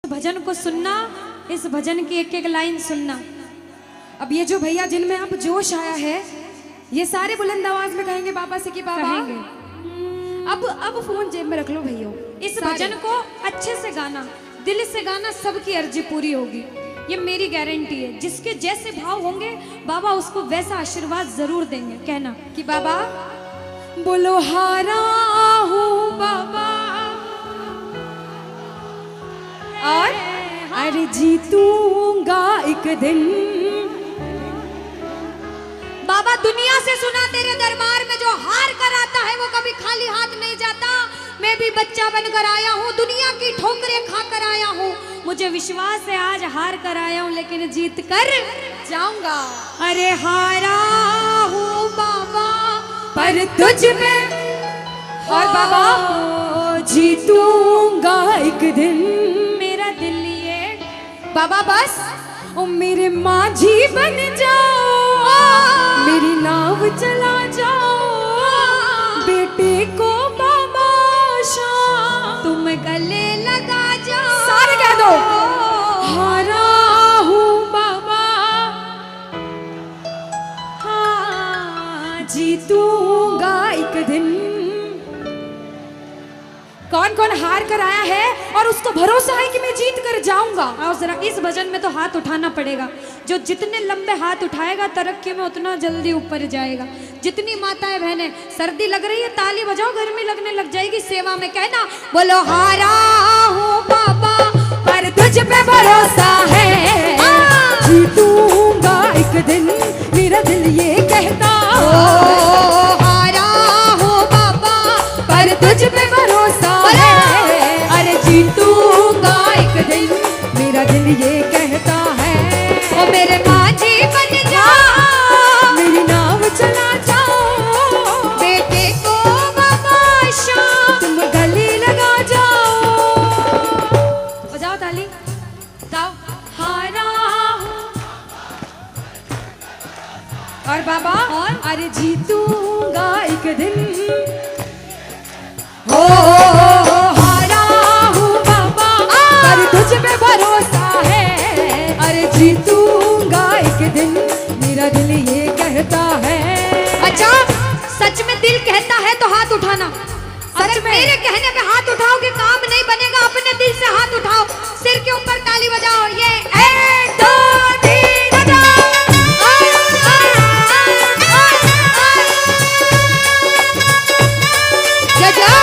भजन को सुनना, इस भजन की एक एक लाइन सुनना। अब ये जो भैया जिनमें अब जोश आया है, ये सारे बुलंद आवाज में कहेंगे बाबा से कि बाबा कहेंगे। अब फोन जेब में रख लो भैया। इस भजन को अच्छे से गाना, दिल से गाना, सबकी अर्जी पूरी होगी, ये मेरी गारंटी है। जिसके जैसे भाव होंगे बाबा उसको वैसा आशीर्वाद जरूर देंगे। कहना कि बाबा बोलो हारा हूँ बाबा और अरे जीतूंगा एक दिन। बाबा दुनिया से सुना तेरे दरबार में जो हार कर आता है वो कभी खाली हाथ नहीं जाता। मैं भी बच्चा बनकर आया हूँ, दुनिया की ठोकरें खाकर आया हूँ। मुझे विश्वास है आज हार कर आया हूँ लेकिन जीत कर जाऊंगा। अरे हारा हूँ बाबा पर तुझ में और बाबा जीतूंगा एक दिन। मेरा दिल ये बाबा बस ओ मेरे माझी बन जाओ, मेरी नाव चला जाओ, बेटे को बाबा शाम तुम गले लगा जाओ। सारे कह दो हारा हूँ बाबा, हाँ जीतूंगा एक दिन। कौन कौन हार कर आया है और उसको भरोसा है कि मैं जीत कर जाऊंगा? और जरा इस भजन में तो हाथ उठाना पड़ेगा। जो जितने लंबे हाथ उठाएगा तरक्की में उतना जल्दी ऊपर जाएगा। जितनी माताएं बहनें सर्दी लग रही है ताली बजाओ, गर्मी लगने लग जाएगी सेवा में। कहना बोलो हारा हूँ बाबा पर तुझ पे भरोसा है, जीतूंगा एक दिन। मेरा दिल ये कहता हारा हूँ बाबा पर तुझ पे भरोसा है, अरे जीतूंगा एक दिन। मेरा दिल ये कहता है ओ मेरे माझी बन जाओ, मेरी नाव चला जाओ, बेटे को बाबा शाम तुम गले लगा जाओ। बजाओ ताली, गाओ हारा और बाबा और अरे जीतूंगा एक दिन। हो हारा हूँ बाबा पर तुझ पे भरोसा है, अरे जीतूंगा एक दिन। मेरा दिल ये कहता है। अच्छा सच में दिल कहता है तो हाथ उठाना। सच में मेरे कहने पे हाथ उठाओगे काम नहीं बनेगा। अपने दिल से हाथ उठाओ, सिर के ऊपर ताली बजाओ। ये 1 2 3 बजाओ। जय जय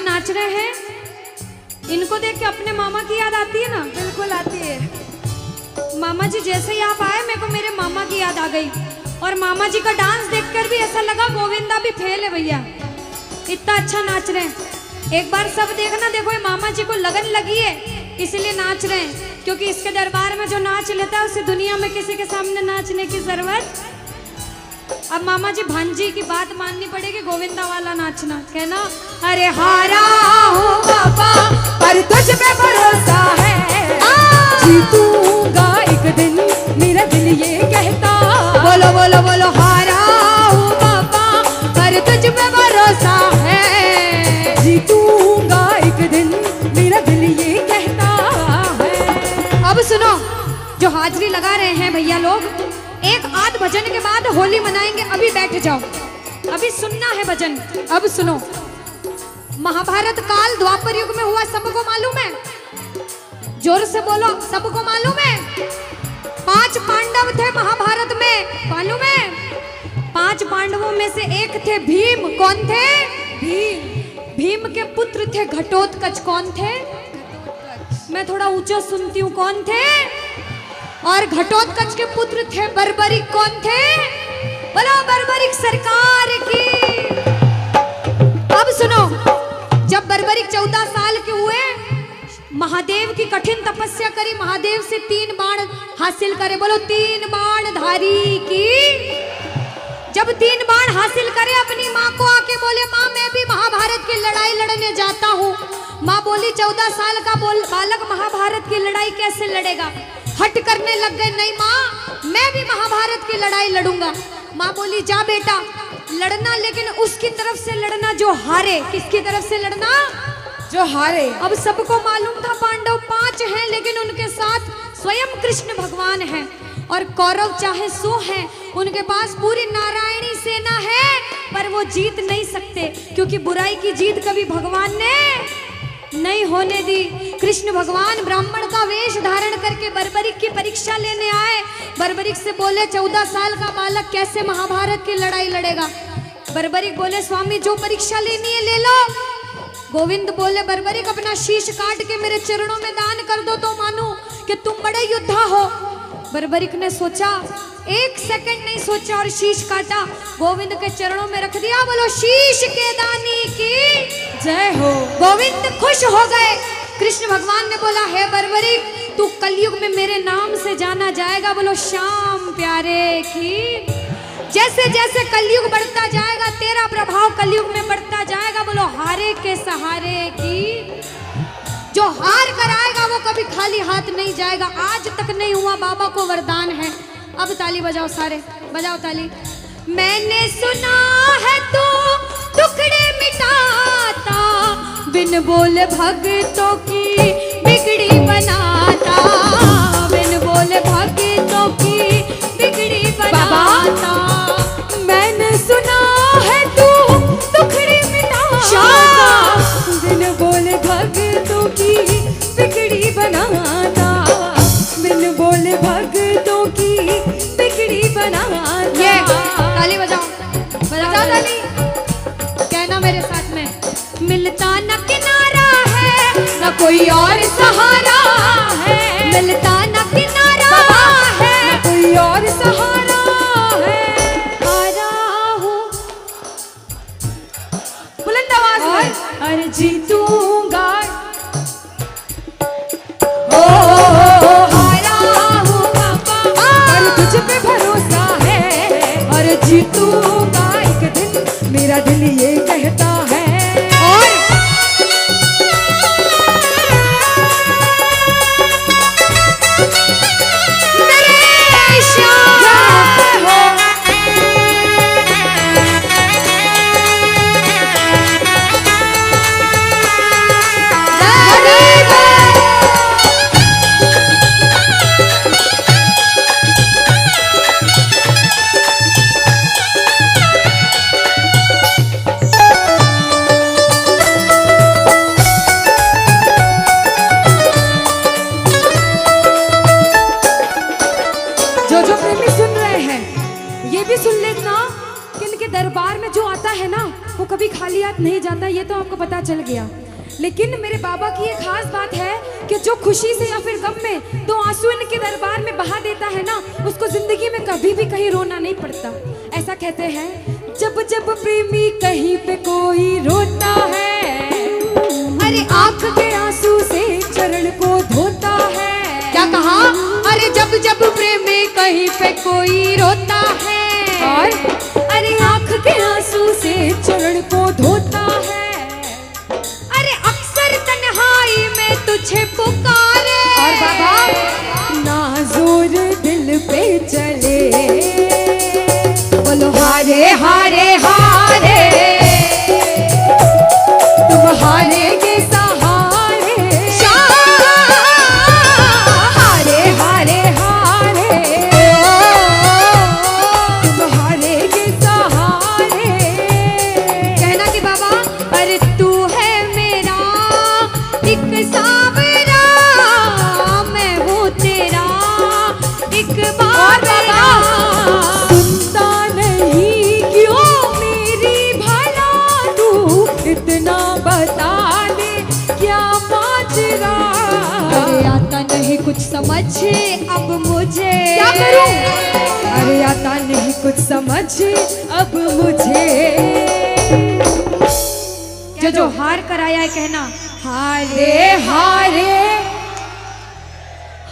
नाच रहे हैं, इनको देख के अपने मामा की याद आती है ना? बिल्कुल आती है। मामा जी जैसे ही आप आए मेरे को मेरे मामा की याद आ गई। और मामा जी का डांस देखकर भी ऐसा लगा गोविंदा भी फेल है भैया, इतना अच्छा नाच रहे हैं। एक बार सब देखना, देखो ये मामा जी को लगन लगी है इसलिए नाच रहे हैं, क्योंकि इसके दरबार में जो नाच लेता है उसे दुनिया में किसी के सामने नाचने की जरूरत। अब मामा जी भांजी की बात माननी पड़ेगी, गोविंदा वाला नाचना। कहना अरे हारा हूँ बाबा पर तुझ पे भरोसा है, जीतूंगा एक दिन। मेरा दिल ये कहता बोलो बोलो बोलो हारा हूँ बाबा पर तुझ पे भरोसा है, जीतूंगा एक दिन। मेरा दिल ये कहता है। अब सुनो जो हाजिरी लगा रहे हैं भैया लोग, एक आध भजन के बाद होली मनाएंगे। अभी बैठ जाओ, अभी सुनना है भजन। अब सुनो, महाभारत काल द्वापर युग में हुआ, सबको मालूम है? जोर से बोलो, सबको मालूम है? 5 पांडव थे पांडवों में से एक थे भीम। कौन थे? भीम। भीम के पुत्र थे घटोत्कच। कौन थे? मैं थोड़ा ऊंचा सुनती हूँ। कौन थे? और घटोत्कच के पुत्र थे बर्बरिक। कौन थे? बोलो बर्बरिक सरकार की। अब सुनो, जब बर्बरिक 14 साल के हुए, महादेव की कठिन तपस्या करी, महादेव से 3 बाण हासिल करे। बोलो 3 बाण धारी की। जब 3 बाण हासिल करे, अपनी माँ को आके बोले, माँ मैं भी महाभारत की लड़ाई लड़ने जाता हूँ। माँ बोली 14 साल का बालक महाभारत की लड़ाई कैसे लड़ेगा? हट करने लग गए, नहीं माँ मैं भी महाभारत की लड़ाई लड़ूंगा। माँ बोली जा बेटा लड़ना, लेकिन उसकी तरफ से लड़ना जो हारे। किसकी तरफ से लड़ना? जो हारे। अब सबको मालूम था पांडव 5 हैं, लेकिन उनके साथ स्वयं कृष्ण भगवान हैं। और कौरव चाहे 100 हैं, उनके पास पूरी नारायणी सेना है, पर वो जीत नहीं सकते, क्योंकि बुराई की जीत कभी भगवान ने नहीं होने दी। कृष्ण भगवान ब्राह्मण का वेश धारण करके बर्बरिक की परीक्षा लेने आए। बर्बरिक से बोले 14 साल का बालक कैसे महाभारत की लड़ाई लड़ेगा? बर्बरिक बोले स्वामी जो परीक्षा लेनी है ले लो। गोविंद बोले बर्बरिक अपना शीश काट के मेरे चरणों में दान कर दो तो मानूं कि तुम बड़े योद्धा हो। बर्बरिक ने सोचा, 1 सेकंड नहीं सोचा और शीश काटा, गोविंद के चरणों में रख दिया। बोलो शीश के दानी की जय हो। गोविंद खुश हो गए। कृष्ण भगवान ने बोला हे बर्बरिक तू कलयुग में मेरे नाम से जाना जाएगा। बोलो श्याम प्यारे की। जैसे जैसे कलयुग बढ़ता जाएगा तेरा प्रभाव कलयुग में बढ़ता जाएगा। बोलो हारे के सहारे की। जो हार कर आएगा वो कभी खाली हाथ नहीं जाएगा। आज तक नहीं हुआ, बाबा को वरदान है। अब ताली बजाओ, सारे बजाओ ताली। मैंने सुना है तू टुकड़े मिटाता, बिन बोले भक्तों की बिगड़ी बनाता, बिन बोले भक्तों की बिगड़ी बनाता। मैंने सुना है तू टुकड़े मिटाता, बिन बोले भक्तों की बिगड़ी बनाता, बिन बोले भक्तों की बिगड़ी बनाता। ये ताली बजाओ, बजाओ ताली। कहना मेरे साथ में, मिलता न किनारा है न कोई और सहारा है, मिलता न किनारा है न कोई और सहारा है। हारा हूँ बुलंद आवाज में, अरे जीतूंगा। ओ हारा हूँ पापा, अरे तुझ पे भरोसा है, अरे जीतूंगा एक दिन, मेरा दिल ये कहता है। और मेरे श्याम हो। जो प्रेमी सुन रहे हैं ये भी सुन लेना कि इनके दरबार में जो आता है ना वो कभी खाली हाथ नहीं जाता। ये तो आपको पता चल गया, लेकिन मेरे बाबा की ये खास बात है कि जो खुशी से या फिर गम में 2 आंसू इनके दरबार में बहा देता है ना, उसको जिंदगी में कभी भी कहीं रोना नहीं पड़ता। ऐसा कहते हैं, जब जब प्रेमी कहीं पे कोई रोता है, अरे आंख के आंसू से चरण को धोता है। क्या कहा? अरे जब जब प्रेमी कहीं पे कोई रोता है, और अरे आंख के आंसू से चरण को धोता है। अरे अक्सर तन्हाई में तुझे पुकारे, और बाबा नाज़ुर दिल पे चले। बोलो हारे हारे हारे, तुम हारेगे सहारे। हारे हारे हारे, तुम हारेगे सहारे। कहना कि बाबा अरे तू है मेरा एक सावरा, मैं हूँ तेरा समझ अब मुझे। क्या करूं? अरे आता नहीं कुछ समझ अब मुझे। जो हार कर आया है कहना हारे हारे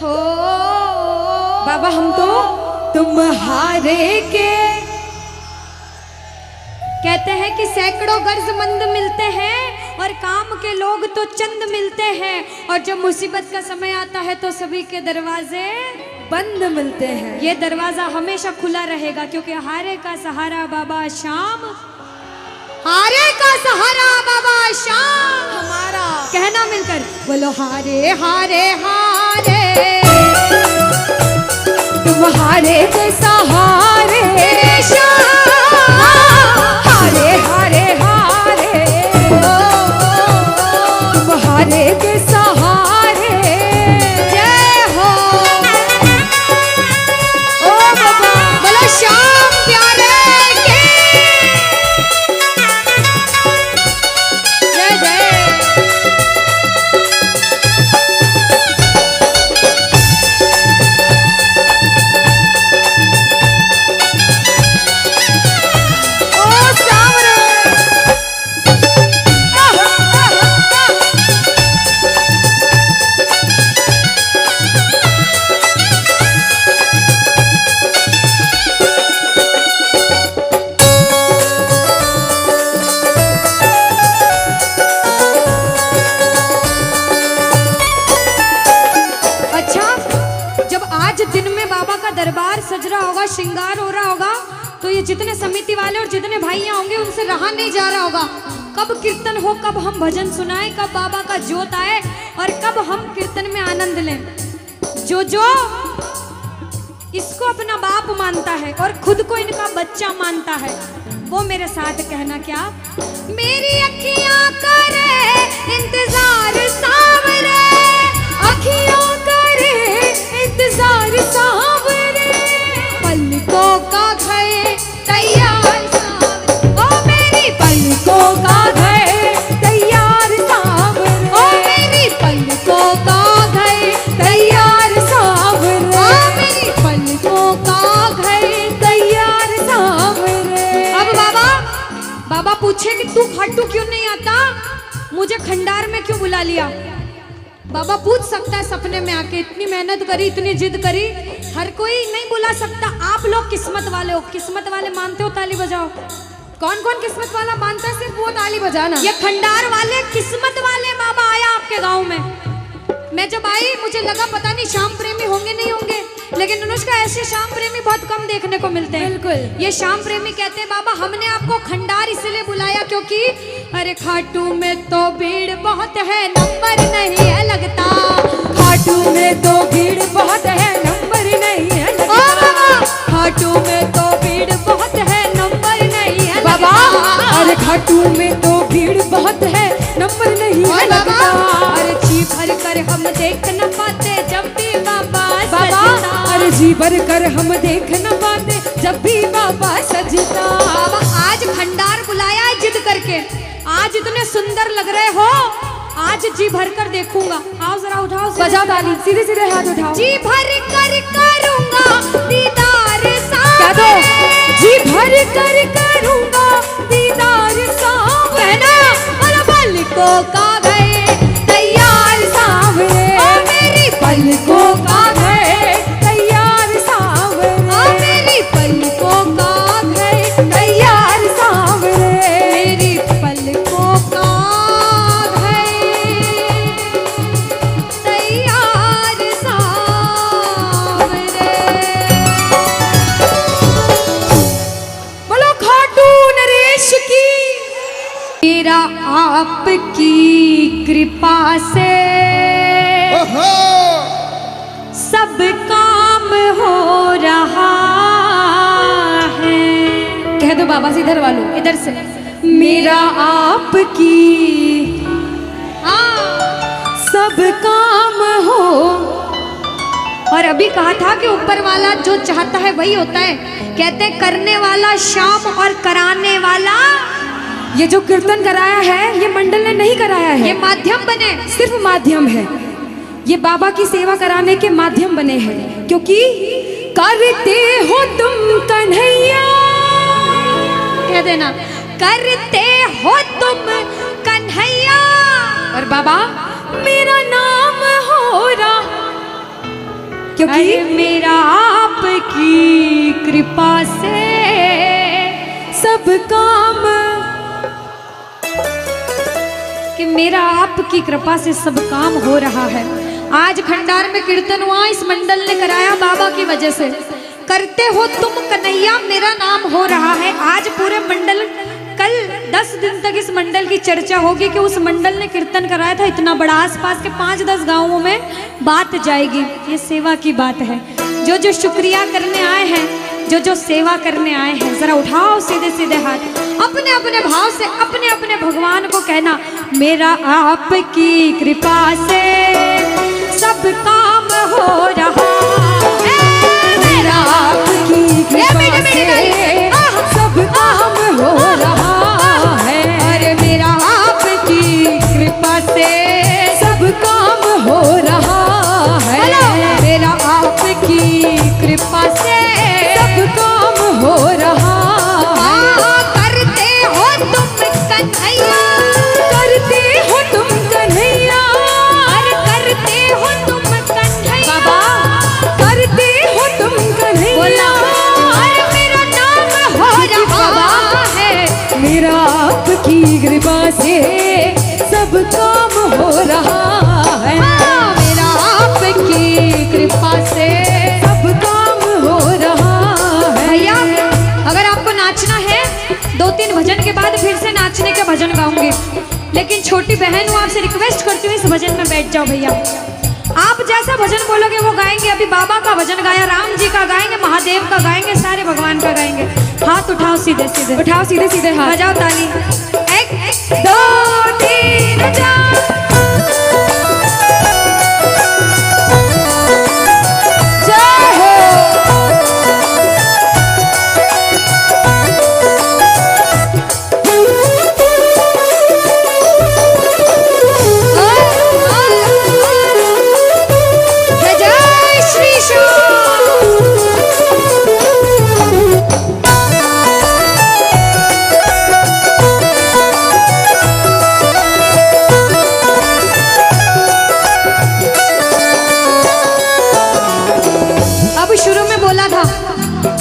हो। बाबा हम तो तुम हारे के। कहते हैं कि सैकड़ों गर्जमंद मिलते हैं और काम के लोग तो चंद मिलते हैं, और जब मुसीबत का समय आता है तो सभी के दरवाजे बंद मिलते हैं। ये दरवाजा हमेशा खुला रहेगा, क्योंकि हारे का सहारा बाबा शाम, हारे का सहारा बाबा शाम हमारा। कहना मिलकर बोलो हारे हारे हारे। तुम हारे के सहारे शाम, हारे हारे हारे तुम हारे के सहारे। जय हो ओ बाबा बोलो शाम प्यारे के जय जय। ओ सावरे। अच्छा, जब आज दिन में बाबा का दरबार सज रहा होगा, श्रृंगार हो रहा होगा, तो ये जितने समिति वाले और जितने भाइयां होंगे उनसे रहा नहीं जा रहा होगा। कब कीर्तन हो, कब हम भजन सुनाएं, कब बाबा का जोत आए और कब हम कीर्तन में आनंद लें। जो इसको अपना बाप मानता है और खुद को इनका बच्चा मानता है, वो मेरे साथ कहना क्या। मेरी अखियां करे इंतजार सावरे, अखियों करे इंतजार सावरे, पलकों का गए तैयार सावरे। ओ मेरी पलकों का गए तैयार सावरे, ओ मेरी पलकों का गए तैयार सावरे, ओ मेरी पलकों का गए तैयार सावरे। अब बाबा पूछे कि तू खाटू क्यों नहीं आता, मुझे खंडार में क्यों बुला लिया। बाबा पूछ सकता है सपने में आके, इतनी मेहनत करी, इतनी जिद करी, हर कोई नहीं बुला सकता। आप लोग किस्मत वाले हो, किस्मत वाले मानते हो ताली बजाओ। कौन कौन किस्मत वाला मानता है, सिर्फ वो ताली बजाना। ये खंडार वाले किस्मत वाले बाबा आया आपके गांव में। मैं जब आई मुझे लगा पता नहीं श्याम प्रेमी होंगे नहीं होंगे, लेकिन अनुष्का ऐसे श्याम प्रेमी बहुत कम देखने को मिलते हैं। बिल्कुल। ये श्याम प्रेमी कहते हैं बाबा हमने आपको खंडार इसलिए बुलाया क्योंकि अरे खाटू में तो भीड़ बहुत है, नंबर नहीं है लगता। खाटू में तो भीड़ बहुत है, नंबर नहीं है लगता। ओ बाबा खाटू में तो भीड़ बहुत है, नंबर नहीं है बाबा लगता। अरे खाटू में तो भीड़ बहुत है, नंबर नहीं है लगता। अरे जी भर कर हम देख न पाते जब भी बाबा सजता। अरे जी भर कर हम देख न पाते जब भी बाबा सजता। बाबा आज खंडार बुलाया है जिद करके, आज इतने सुंदर लग रहे हो, आज जी भर कर देखूंगा। आओ जरा उठाओ, बजाओ ताली, सीधे सीधे हाथ उठाओ। जी भर कर करूंगा दीदार क्या दो? जी भर कर करूंगा दीदार सावरे, पलकों का गए तैयार सावरे, ओ मेरी पलकों का गए तैयार सावरे, ओ मेरी पलकों का गए तैयार सावरे, मेरी पलकों का गए तैयार सावरे। बोलो खाटू नरेश की। मेरा आपकी कृपा से सब काम हो रहा है। कह दो बाबा से, इधर वालों इधर से मेरा आपकी सब काम हो। और अभी कहा था कि ऊपर वाला जो चाहता है वही होता है। कहते हैं करने वाला श्याम और कराने वाला। ये जो कीर्तन कराया है ये मंडल ने नहीं कराया है, ये माध्यम बने, सिर्फ माध्यम है। ये बाबा की सेवा कराने के माध्यम बने हैं, क्योंकि करते हो तुम कन्हैया, कह देना करते हो तुम कन्हैया, और बाबा मेरा नाम हो रहा, क्योंकि मेरा आपकी कृपा से सब काम, कि मेरा आपकी कृपा से सब काम हो रहा है। आज खंडार में कीर्तन हुआ, इस मंडल ने कराया बाबा की वजह से। करते हो तुम कन्हैया, मेरा नाम हो रहा है। आज पूरे मंडल, कल 10 दिन तक इस मंडल की चर्चा होगी कि उस मंडल ने कीर्तन कराया था इतना बड़ा, आसपास के 5-10 गांवों में बात जाएगी। ये सेवा की बात है। जो जो शुक्रिया करने आए हैं, जो जो सेवा करने आए हैं, जरा उठाओ सीधे सीधे हाथ, अपने अपने भाव से अपने अपने भगवान को कहना, मेरा आपकी कृपा से सब काम हो रहा है, मेरा आपकी कृपा से सब काम हो रहा है, अरे मेरा आपकी कृपा से सब काम हो रहा है, मेरा आपकी कृपा से सब काम हो रहा है। करते हो तुम कन्हैया, करते हो तुम कन्हैया, अरे करते हो तुम कन्हैया, बाबा करते हो तुम कन्हैया, अरे मेरा नाम हो रहा है, मेरा आपकी कृपा से सब काम हो रहा है, मेरा आपकी कृपा से सब काम हो रहा है। भैया अगर आपको नाचना है, 2-3 भजन के बाद फिर से नाचने के भजन गाऊंगी, लेकिन छोटी बहन हूँ, आपसे रिक्वेस्ट करती हूँ इस भजन में बैठ जाओ भैया। आप जैसा भजन बोलोगे वो गाएंगे। अभी बाबा का भजन गाया, राम जी का गाएंगे, महादेव का गाएंगे, सारे भगवान का गाएंगे। हाथ उठाओ सीधे सीधे, उठाओ सीधे सीधे हाथ, बजाओ ताली, 1 2 3 जय हो। जय श्री अब शुरू में बोला था,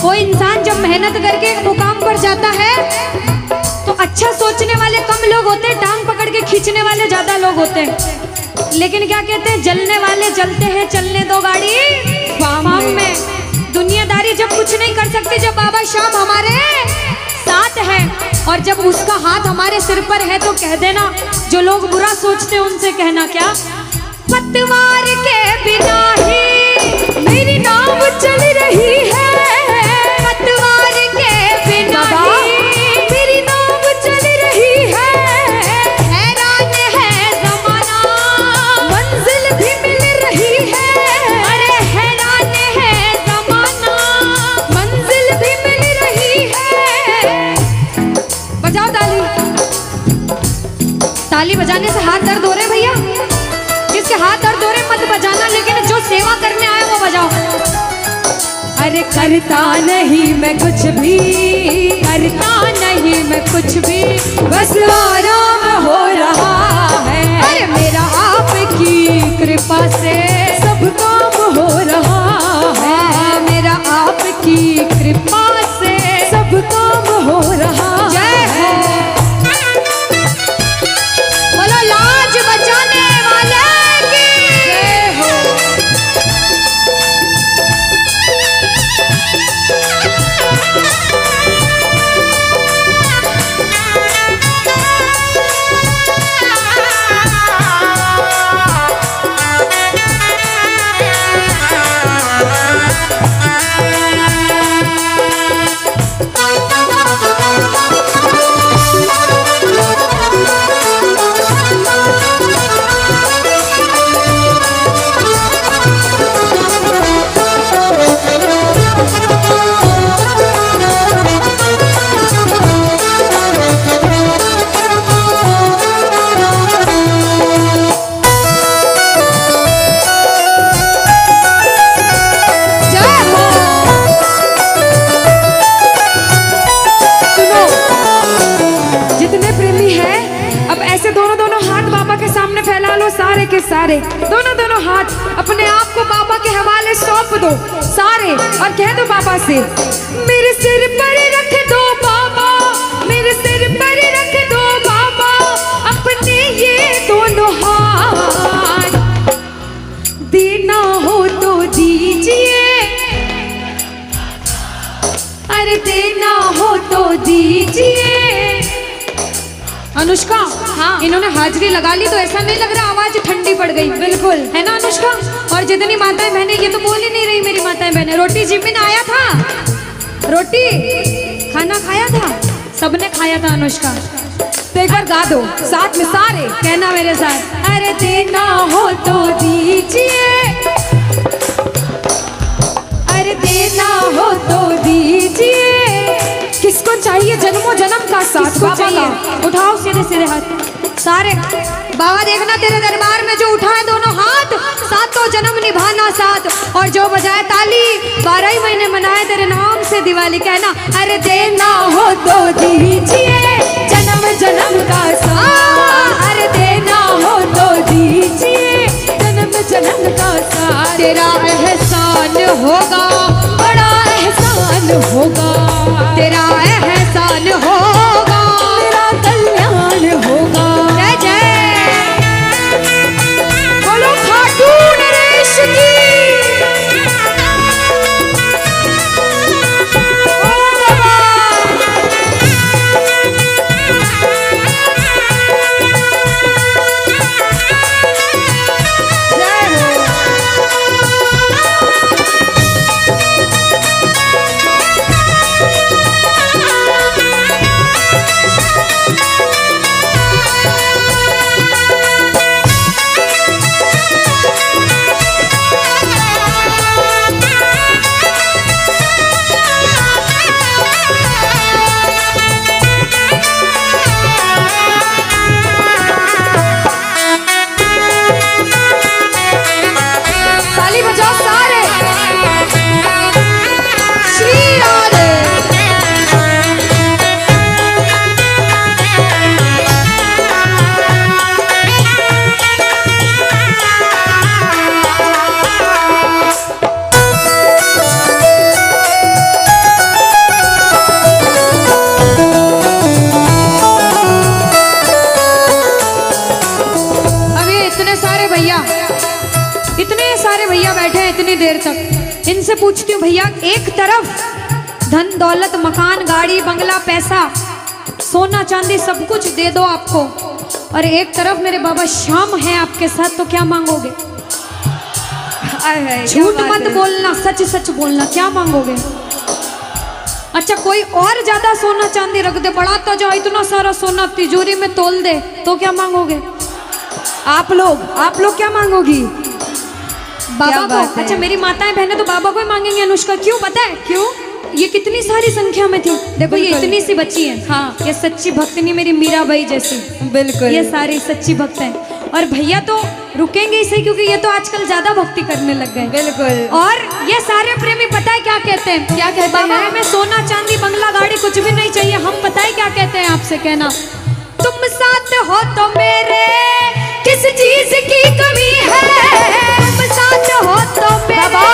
कोई इंसान जब मेहनत करके एक मुकाम पर जाता है तो अच्छा सोचने वाले कम लोग होते हैं, टांग पकड़ के खींचने वाले ज्यादा लोग होते हैं। लेकिन क्या कहते हैं, जलने वाले जलते हैं, चलने दो गाड़ी फार्म में। दुनियादारी जब कुछ नहीं कर सकते, जब बाबा श्याम हमारे साथ है और जब उसका हाथ हमारे सिर पर है, तो कह देना, जो लोग बुरा सोचते हैं उनसे कहना क्या, पतवार के बिना ही मेरी नाव चल रही है, पतवार के बिना ही मेरी नाव चल रही है, हैरान है जमाना, मंजिल भी मिल रही है, अरे हैरान है जमाना, मंजिल भी मिल रही है। बजाओ ताली। ताली बजाने से हाथ दर्द हो रहे भैया, जिसके हाथ दर्द हो रहे मत बजाना, लेकिन जो सेवा करने आए वो बजाओ। अरे करता नहीं मैं कुछ भी, करता नहीं मैं कुछ भी, बस आराम हो रहा है, अरे मेरा आपकी कृपा से सब काम हो रहा है, मेरा आपकी कृपा से सब काम हो रहा जय हो। बोलो लाज बचाने वाले की जय हो। सारे, दोनों दोनों हाथ अपने आप को बाबा के हवाले सौंप दो सारे, और कह दो बाबा से, मेरे सिर पर रख दो बाबा, मेरे सिर पर रख दो बाबा अपने ये दोनों हाथ, देना हो तो दीजिए, अरे देना हो तो दीजिए। अनुष्का, हाँ, इन्होंने हाजिरी लगा ली तो ऐसा नहीं लग रहा आवाज ठंडी पड़ गई? बिल्कुल, है ना अनुष्का? और जितनी माताएं बहनें, ये तो बोल ही नहीं रही मेरी माताएं बहनें। रोटी जिमिन आया था, रोटी खाना खाया था, सबने खाया था अनुष्का। तो एक बार गा दो साथ में सारे, कहना मेरे साथ, अरे देना हो तो दीजिए, अरे देना हो तो दीजिए। किसको चाहिए जन्मों जन्म का साथ? बाबा का। उठाओ सीधे सीधे हाथ सारे। बाबा देखना तेरे दरबार में जो उठाए दोनों हाथ, सातों जन्म निभाना साथ, और जो बजाए ताली 12 ही महीने मनाए तेरे नाम से दिवाली। कहना, अरे देना हो तो दीजिए जन्म जन्म का साथ, अरे देना हो तो दीजिए जन्म जन्म का साथ। तेरा एहसान होगा, बड़ा एहसान होगा, तेरा एहसान होगा, तेरा कल्याण होगा। जय जय बोलो खाटू नरेश की। ओ बाबा, जय हो। ताली बजाओ सारे। श्री राधे। अब ये इतने सारे भैया, इतने सारे भैया बैठे हैं इतनी देर तक, इनसे पूछती हूँ भैया, एक तरफ धन दौलत मकान गाड़ी बंगला पैसा सोना चांदी सब कुछ दे दो आपको, और एक तरफ मेरे बाबा श्याम हैं आपके साथ, तो क्या मांगोगे? झूठ मत बोलना, सच सच बोलना, क्या मांगोगे? अच्छा कोई और ज्यादा सोना चांदी रख दे, बढ़ाता जाओ इतना सारा सोना तिजोरी में तोल दे, तो क्या मांगोगे? आप लोग क्या मांगोगी? बाबा को। अच्छा मेरी माताएं बहनें तो बाबा को ही मांगेंगे अनुष्का, क्यों पता है? क्यों? ये कितनी सारी संख्या में थी, देखो ये इतनी सी बच्ची है, हाँ, ये सच्ची भक्तनी मेरी मीराबाई जैसी, बिल्कुल, ये सारी सच्ची भक्त हैं। और भैया तो रुकेंगे ही सही, क्योंकि ये तो आजकल ज्यादा भक्ति करने लग गए, बिल्कुल। और ये सारे प्रेमी पता है क्या कहते हैं? क्या कहते हैं? बाबा हमें सोना चांदी बंगला गाड़ी कुछ भी नहीं चाहिए, हम पता है क्या कहते हैं आपसे? कहना, तुम साथ हो तो मेरे किस चीज की कमी है, तुम साथ हो तो मेरे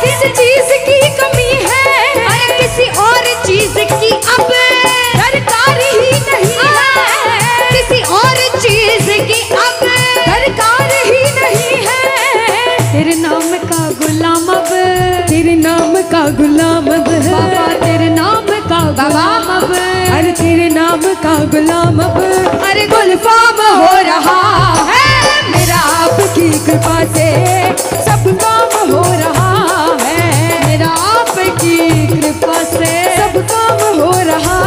किस चीज की कमी है, अरे किसी और चीज की अब दरकार ही नहीं है, किसी और चीज की अब दरकार ही नहीं है। तेरे नाम का गुलाम अब, तेरे नाम का गुलाम अब बाबा, तेरे नाम का गुलाम अब, अरे तेरे नाम का गुलाम अब, अरे गुलफाम हो रहा है मेरा आपकी कृपा से, सब काम हो रहा है मेरा आपकी कृपा से, सब काम हो रहा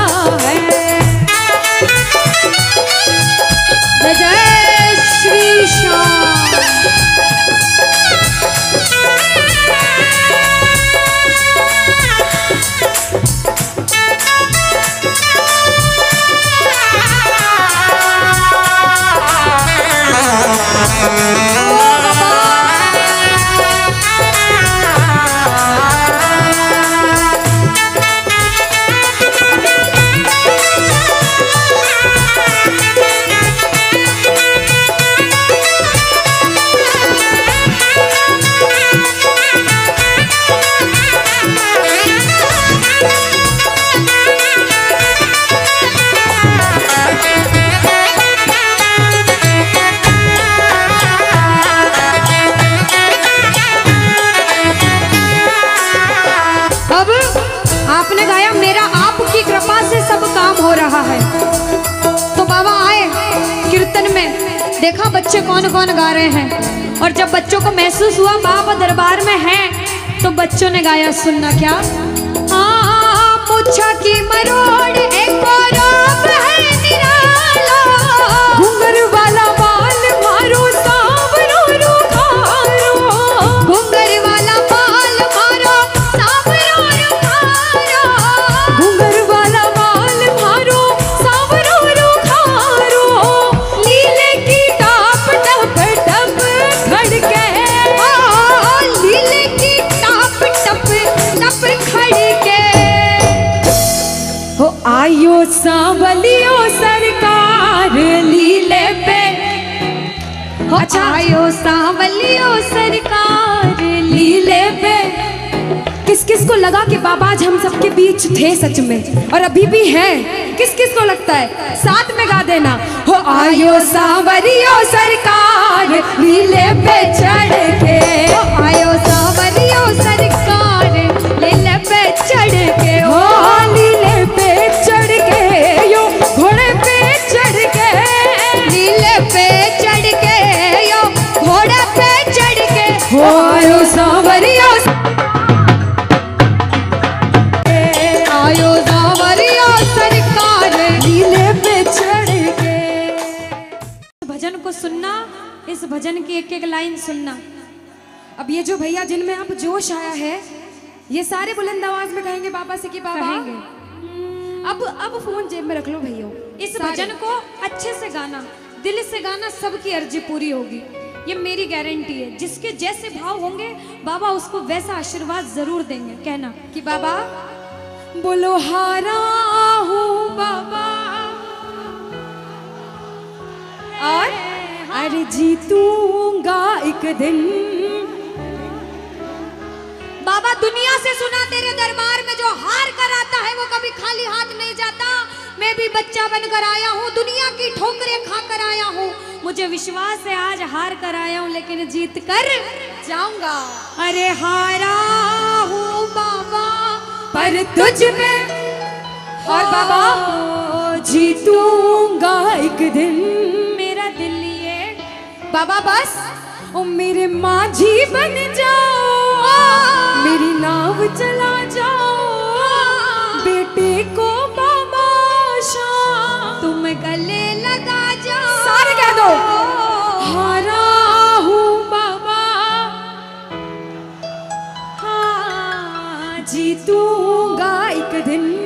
है। जय जय श्री श्याम। देखा बच्चे कौन कौन गा रहे हैं, और जब बच्चों को महसूस हुआ बाबा दरबार में हैं, तो बच्चों ने गाया, सुनना क्या। मुच्छा की मरोड़ एक और है निराला, घुंघर वाला बाल मारो सांवरो रुखारो, घुंघर वाला बाल मारो सांवरो रुखारो, घुंघर वाला बाल मारो सांवरो रुखारो, लीले की टाप टप टप खड़के, लीले की टाप टप टप खड़के, हो आयो सांवलियो सरकार लीले पे, अच्छा आयो सांवलियो सरकार लीले पे। किस किस को लगा कि बाबा आज हम सबके बीच थे सच में, और अभी भी हैं? किस किस को लगता है? साथ में गा देना, हो आयो सांवलियो सरकार लीले पे चढ़ के, हो आयो सांवलियो सरकार लीले पे चढ़ के, हो लीले पे चढ़ के, यो घोड़े पे चढ़ के, लीले पे चढ़ के, यो घोड़े पे चढ़ के, हो आयो सांवरियो, आयो सांवरियो सरकार लीले पे चढ़ के। भजन को सुनना, इस भजन की एक एक लाइन सुनना। अब ये जो भैया जिनमें अब जोश आया है, ये सारे बुलंद आवाज में कहेंगे बाबा से कि बाबा अब फोन जेब में रख लो भैया। इस भजन को अच्छे से गाना, दिल से गाना, सबकी अर्जी पूरी होगी, ये मेरी गारंटी है। जिसके जैसे भाव होंगे बाबा उसको वैसा आशीर्वाद जरूर देंगे। कहना कि बाबा बोलो हारा हूँ बाबा, और अरे जीतूंगा एक दिन। बाबा दुनिया से सुना तेरे दरबार में जो हार कर आता है वो कभी खाली हाथ नहीं जाता। मैं भी बच्चा बनकर आया हूँ, दुनिया की ठोकरें खाकर आया हूँ, मुझे विश्वास है आज हार कर आया हूँ लेकिन जीत कर जाऊंगा। अरे हारा हूँ बाबा पर तुझ में, और बाबा जीतूंगा एक दिन। मेरा दिल ये बाबा बस ओ मेरे माझी बन जाओ, मेरी नाव चला जाओ, बेटे को बाबा शाम तुम गले लगा जाओ। सारे कह दो हारा हूँ बाबा, हाँ जीतूंगा एक दिन।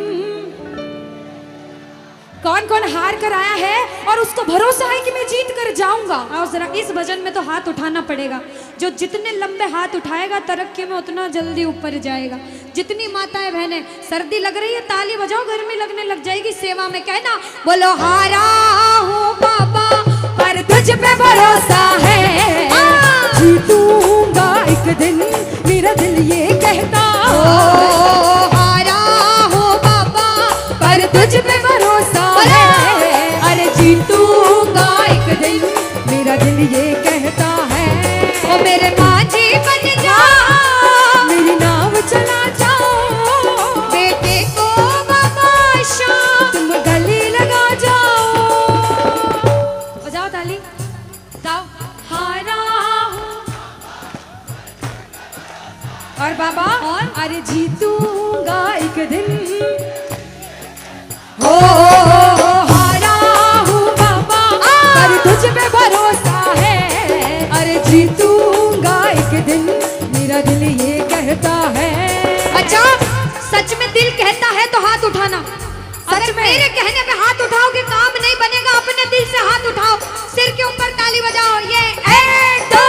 कौन कौन हार कर आया है और उसको भरोसा है कि मैं जीत कर जाऊंगा? और जरा इस भजन में तो हाथ उठाना पड़ेगा। जो जितने लंबे हाथ उठाएगा तरक्की में उतना जल्दी ऊपर जाएगा। जितनी माताएं बहनें सर्दी लग रही है ताली बजाओ, गर्मी लगने लग जाएगी सेवा में। कहना बोलो हारा हूँ बाबा पर तुझ पे भरोसा है, जीतूंगा एक दिन, मेरा दिल ये कहता। हारा हूँ बाबा पर तुझ पे भरोसा है, अरे जीतूंगा एक दिन, मेरा दिल ये कहता है। ओ मेरे माझी बन जाओ, मेरी नाव चला जाओ, बेटे को बाबा शाम तुम गले लगा जाओ। बजाओ ताली, गाओ हारा हूँ और बाबा और अरे जीतूंगा एक दिन। हो हारा हूँ बाबा पर तुझ पे भरोसा है, अरे जीतूंगा एक दिन, मेरा दिल ये कहता है। अच्छा सच में दिल कहता है तो हाथ उठाना। सच में मेरे कहने पे हाथ उठाओगे काम नहीं बनेगा, अपने दिल से हाथ उठाओ, सिर के ऊपर ताली बजाओ। ये 1 2